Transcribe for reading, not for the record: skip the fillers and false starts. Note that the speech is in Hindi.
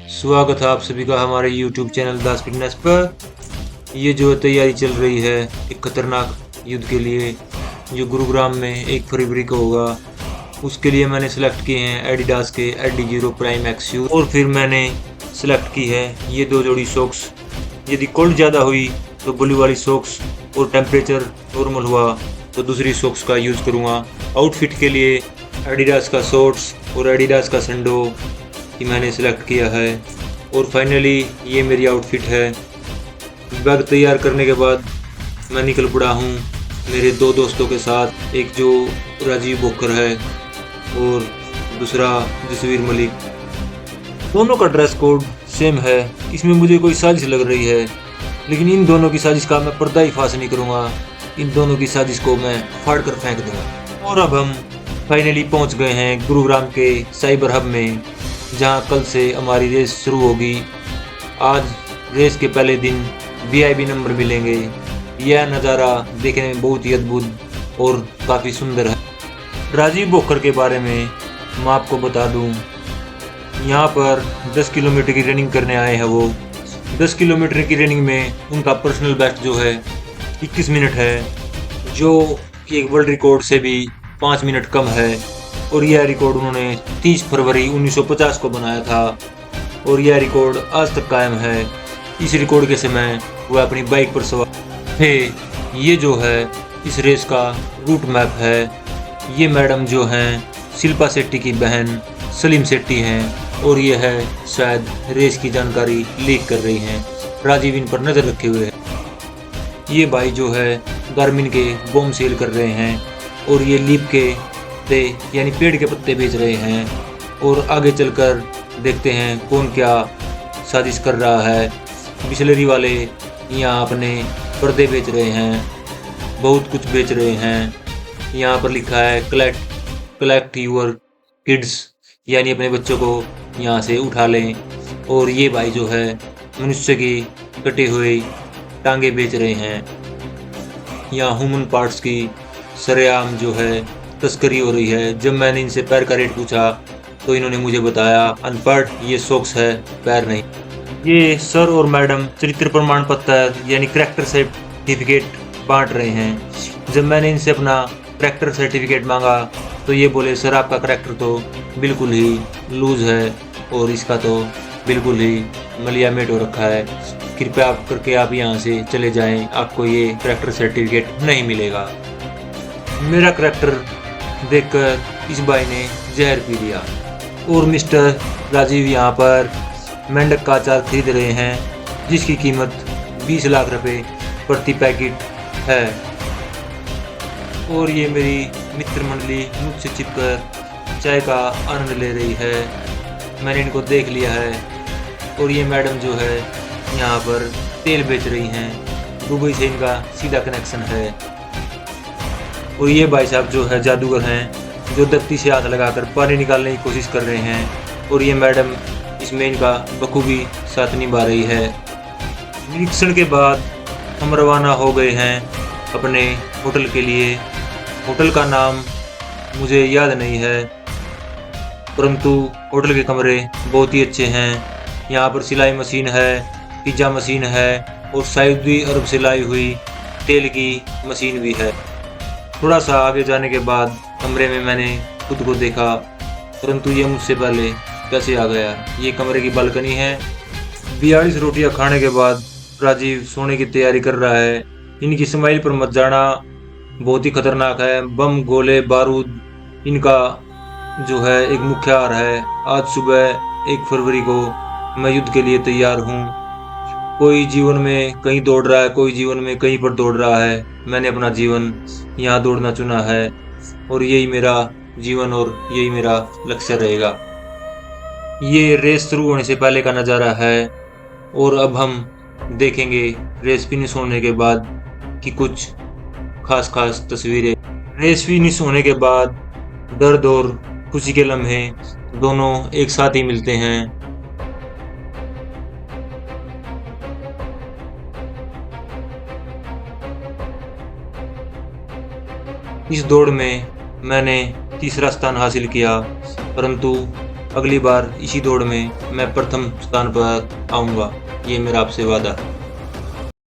स्वागत है आप सभी का हमारे YouTube चैनल दास फिटनेस पर। ये जो तैयारी चल रही है एक खतरनाक युद्ध के लिए, जो गुरुग्राम में 1 फरवरी को होगा, उसके लिए मैंने सेलेक्ट किए हैं एडिडास के एडी 0 प्राइम एक्स शूज। और फिर मैंने सेलेक्ट की है ये 2 जोड़ी सॉक्स। यदि कोल्ड ज़्यादा हुई तो ब्लू वाली सॉक्स, और टेम्परेचर नॉर्मल हुआ तो दूसरी सॉक्स का यूज़ करूँगा। आउटफिट के लिए एडिडास का शॉर्ट्स और एडिडास का सैंडो कि मैंने सेलेक्ट किया है। और फाइनली ये मेरी आउटफिट है। बैग तैयार करने के बाद मैं निकल पड़ा हूँ मेरे 2 दोस्तों के साथ, एक जो राजीव बोकर है और दूसरा जसवीर मलिक। दोनों का ड्रेस कोड सेम है, इसमें मुझे कोई साजिश लग रही है, लेकिन इन दोनों की साजिश का मैं पर्दाफाश नहीं करूँगा। इन दोनों की साजिश को मैं फाड़ कर फेंक दूँगा। और अब हम फाइनली पहुँच गए हैं गुरुग्राम के साइबर हब में, जहाँ कल से हमारी रेस शुरू होगी। आज रेस के पहले दिन वीआईपी नंबर मिलेंगे। यह नज़ारा देखने में बहुत ही अद्भुत और काफ़ी सुंदर है। राजीव बोकर के बारे में मैं आपको बता दूं, यहाँ पर 10 किलोमीटर की रनिंग करने आए हैं वो। 10 किलोमीटर की रनिंग में उनका पर्सनल बेस्ट जो है 21 मिनट है, जो कि एक वर्ल्ड रिकॉर्ड से भी 5 मिनट कम है। और यह रिकॉर्ड उन्होंने 30 फरवरी 1950 को बनाया था, और यह रिकॉर्ड आज तक कायम है। इस रिकॉर्ड के समय वह अपनी बाइक पर सवार थे। ये जो है इस रेस का रूट मैप है। ये मैडम जो हैं शिल्पा शेट्टी की बहन सलीम शेट्टी हैं, और ये है शायद रेस की जानकारी लीक कर रही हैं। राजीव इन पर नज़र रखे हुए हैं। ये भाई जो है गार्मिन के बॉम्ब सेल कर रहे हैं, और ये लीप के यानी पेड़ के पत्ते बेच रहे हैं। और आगे चलकर देखते हैं कौन क्या साजिश कर रहा है। बिस्लरी वाले यहाँ अपने पर्दे बेच रहे हैं, बहुत कुछ बेच रहे हैं। यहाँ पर लिखा है कलेक्ट यूर किड्स, यानी अपने बच्चों को यहाँ से उठा लें। और ये भाई जो है मनुष्य की कटे हुए टांगे बेच रहे हैं। यहाँ ह्यूमन पार्ट्स की सरेआम जो है तस्करी हो रही है। जब मैंने इनसे पैर का रेट पूछा तो इन्होंने मुझे बताया, अनपढ़, ये सॉक्स है, पैर नहीं। ये सर और मैडम चरित्र प्रमाण पत्र यानी करैक्टर सर्टिफिकेट बांट रहे हैं। जब मैंने इनसे अपना करैक्टर सर्टिफिकेट मांगा तो ये बोले, सर आपका करैक्टर तो बिल्कुल ही लूज है, और इसका तो बिल्कुल ही मलिया मेट हो रखा है। कृपया आप करके आप यहाँ से चले जाएं, आपको ये करैक्टर सर्टिफिकेट नहीं मिलेगा। मेरा करैक्टर देखकर इस भाई ने जहर पी लिया। और मिस्टर राजीव यहाँ पर मेंढक का अचार खरीद रहे हैं, जिसकी कीमत 20 लाख रुपए प्रति पैकेट है। और ये मेरी मित्र मंडली मुझसे छिपकर चाय का आनंद ले रही है। मैंने इनको देख लिया है। और ये मैडम जो है यहाँ पर तेल बेच रही हैं, दुबई से इनका सीधा कनेक्शन है। और ये भाई साहब जो है जादूगर हैं, जो दफ्ती से हाथ लगाकर पानी निकालने की कोशिश कर रहे हैं। और ये मैडम इसमें इनका बखूबी साथ निभा रही है। निरीक्षण के बाद हम रवाना हो गए हैं अपने होटल के लिए। होटल का नाम मुझे याद नहीं है, परंतु होटल के कमरे बहुत ही अच्छे हैं। यहाँ पर सिलाई मशीन है, पिज्ज़ा मशीन है, और सऊदी अरब से लाई हुई तेल की मशीन भी है। थोड़ा सा आगे जाने के बाद कमरे में मैंने खुद को देखा, परंतु ये मुझसे पहले कैसे आ गया। ये कमरे की बालकनी है। 42 रोटियां खाने के बाद राजीव सोने की तैयारी कर रहा है। इनकी स्माइल पर मत जाना, बहुत ही खतरनाक है। बम, गोले, बारूद इनका जो है एक मुख्य हार है। आज सुबह 1 फरवरी को मैं युद्ध के लिए तैयार हूँ। कोई जीवन में कहीं दौड़ रहा है, कोई जीवन में कहीं पर दौड़ रहा है। मैंने अपना जीवन यहाँ दौड़ना चुना है, और यही मेरा जीवन और यही मेरा लक्ष्य रहेगा। ये रेस शुरू होने से पहले का नज़ारा है, और अब हम देखेंगे रेस फिनिश होने के बाद कि कुछ खास तस्वीरें। रेस फिनिश होने के बाद दर्द और खुशी के लम्हे दोनों एक साथ ही मिलते हैं। इस दौड़ में मैंने तीसरा स्थान हासिल किया, परंतु अगली बार इसी दौड़ में मैं प्रथम स्थान पर आऊँगा, ये मेरा आपसे वादा है।